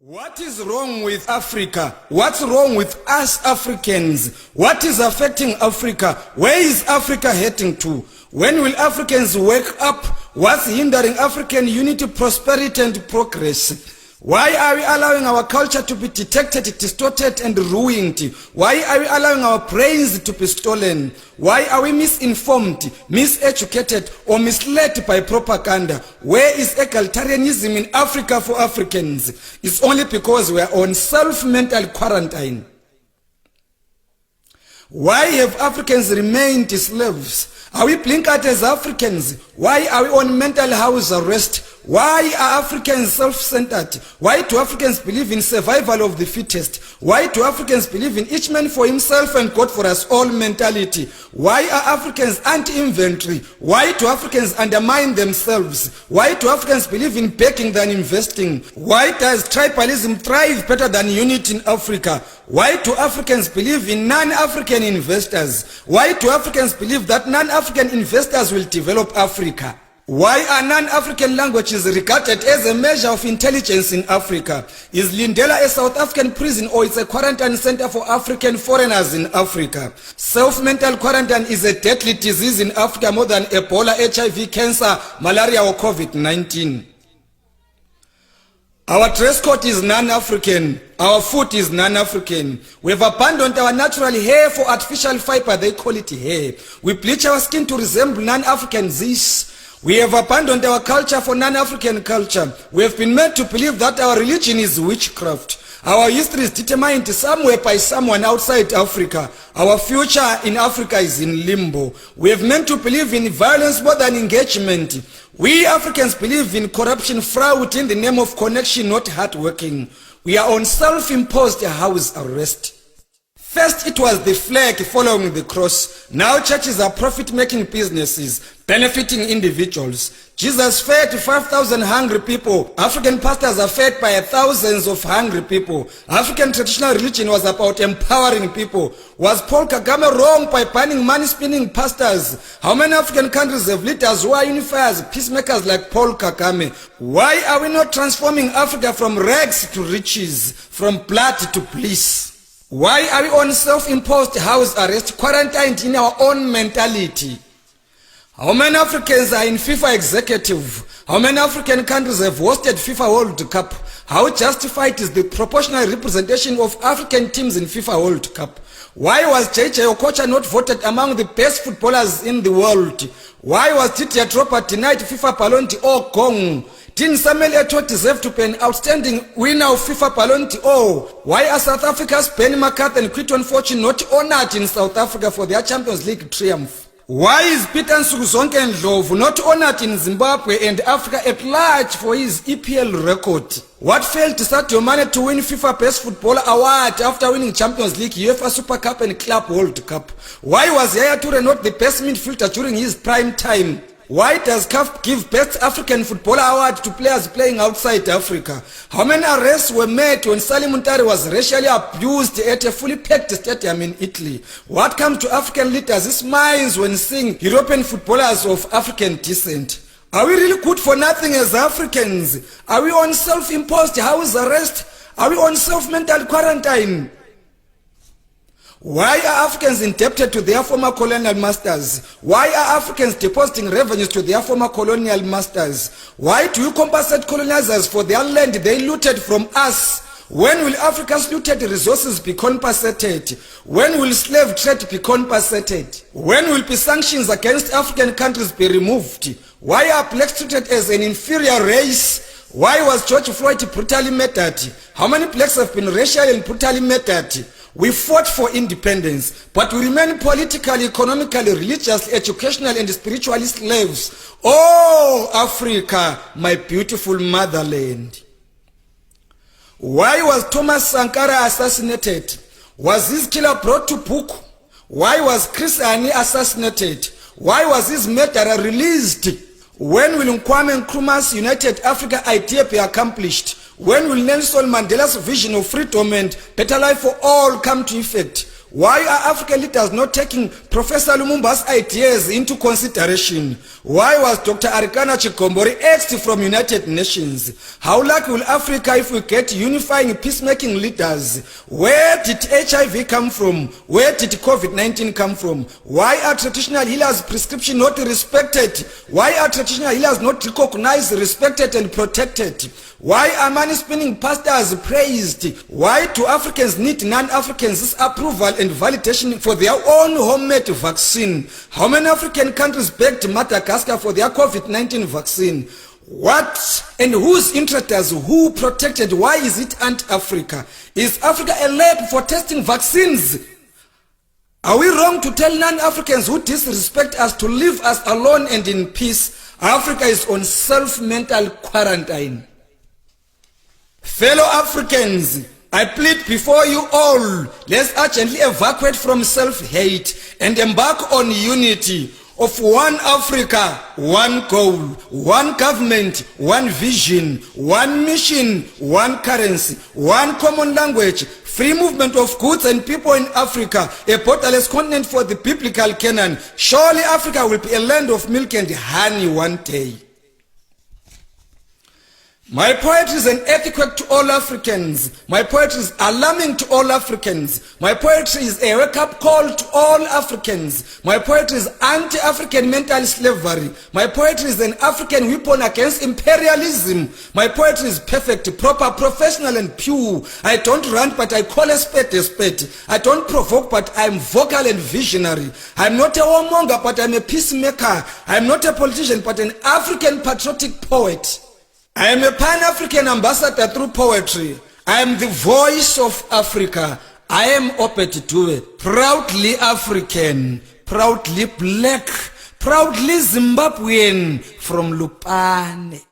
What is wrong with Africa? What's wrong with us Africans? What is affecting Africa? Where is Africa heading to? When will Africans wake up? What's hindering African unity, prosperity and progress? Why are we allowing our culture to be detected, distorted and ruined? Why are we allowing our brains to be stolen? Why are we misinformed, miseducated or misled by propaganda? Where is egalitarianism in Africa for Africans? It's only because we are on self-mental quarantine. Why have Africans remained slaves? Are we blinkered as Africans? Why are we on mental house arrest? Why are Africans self-centered? Why do Africans believe in survival of the fittest? Why do Africans believe in each man for himself and God for us all mentality? Why are Africans anti-inventory? Why do Africans undermine themselves? Why do Africans believe in begging than investing? Why does tribalism thrive better than unity in Africa? Why do Africans believe in non-African investors? Why do Africans believe that non-African investors will develop Africa? Why are non-African languages regarded as a measure of intelligence in Africa? Is Lindela a South African prison or it's a quarantine center for African foreigners in Africa? Self-mental quarantine is a deadly disease in Africa more than Ebola, HIV, cancer, malaria or COVID-19. Our dress code is non-African. Our food is non-African. We have abandoned our natural hair for artificial fiber. They call it hair. We bleach our skin to resemble non-African this. We have abandoned our culture for non-African culture. We have been made to believe that our religion is witchcraft. Our history is determined somewhere by someone outside Africa. Our future in Africa is in limbo. We have meant to believe in violence more than engagement. We Africans believe in corruption, fraud in the name of connection, not hard working. We are on self-imposed house arrest. First it was the flag following the cross. Now churches are profit-making businesses, benefiting individuals. Jesus fed 5,000 hungry people. African pastors are fed by thousands of hungry people. African traditional religion was about empowering people. Was Paul Kagame wrong by banning money-spinning pastors? How many African countries have leaders who are unifiers, peacemakers like Paul Kagame? Why are we not transforming Africa from rags to riches, from blood to bliss? Why are we on self-imposed house arrest, quarantined in our own mentality? How many Africans are in FIFA executive? How many African countries have hosted FIFA World Cup? How justified is the proportional representation of African teams in FIFA World Cup? Why was JJ Okocha not voted among the best footballers in the world? Why was Didier Drogba denied FIFA Ballon d'Or gong? Didn't Samuel Eto'o deserve to be an outstanding winner of FIFA Ballon d'Or? Why are South Africa's Benny McCarthy and Quinton Fortune not honored in South Africa for their Champions League triumph? Why is Peter Nsukuzonke Ndlovu not honored in Zimbabwe and Africa at large for his EPL record? What failed Sadio Mane to win FIFA Best Footballer Award after winning Champions League, UEFA Super Cup and Club World Cup? Why was Yaya Toure not the best midfielder during his prime time? Why does CAF give Best African Footballer Award to players playing outside Africa? How many arrests were made when Salim Muntari was racially abused at a fully packed stadium in Italy? What comes to African leaders' minds when seeing European footballers of African descent? Are we really good for nothing as Africans? Are we on self-imposed house arrest? Are we on self-mental quarantine? Why are Africans indebted to their former colonial masters? Why are Africans depositing revenues to their former colonial masters? Why do you compensate colonizers for their land they looted from us? When will Africa's looted resources be compensated? When will slave trade be compensated? When will be sanctions against African countries be removed? Why are blacks treated as an inferior race? Why was George Floyd brutally murdered? How many blacks have been racially and brutally murdered? We fought for independence, but we remain politically, economically, religiously, educationally, and spiritually slaves. Oh, Africa, my beautiful motherland. Why was Thomas Sankara assassinated? Was his killer brought to book? Why was Chris Hani assassinated? Why was his murderer released? When will Kwame Nkrumah's United Africa idea be accomplished? When will Nelson Mandela's vision of freedom and better life for all come to effect? Why are African leaders not taking Professor Lumumba's ideas into consideration? Why was Dr. Arikana Chikombori axed from United Nations? How lucky will Africa if we get unifying peacemaking leaders? Where did HIV come from? Where did COVID-19 come from? Why are traditional healers' prescription not respected? Why are traditional healers not recognized, respected and protected? Why are money spinning pastors praised? Why do Africans need non-Africans' approval and validation for their own homemade vaccine? How many African countries begged Madagascar for their COVID-19 vaccine? What and whose interests, who protected? Why is it anti-Africa? Is Africa a lab for testing vaccines? Are we wrong to tell non-Africans who disrespect us to leave us alone and in peace? Africa is on self-mental quarantine. Fellow Africans, I plead before you all, let's urgently evacuate from self-hate and embark on unity of one Africa, one goal, one government, one vision, one mission, one currency, one common language, free movement of goods and people in Africa, a borderless continent for the biblical Canaan. Surely Africa will be a land of milk and honey one day. My poetry is an earthquake to all Africans. My poetry is alarming to all Africans. My poetry is a wake-up call to all Africans. My poetry is anti-African mental slavery. My poetry is an African weapon against imperialism. My poetry is perfect, proper, professional and pure. I don't rant, but I call a spade a spade. I don't provoke, but I'm vocal and visionary. I'm not a warmonger, but I'm a peacemaker. I'm not a politician, but an African patriotic poet. I am a Pan-African ambassador through poetry. I am the voice of Africa. I am Opet Dube, proudly African, proudly black, proudly Zimbabwean from Lupane.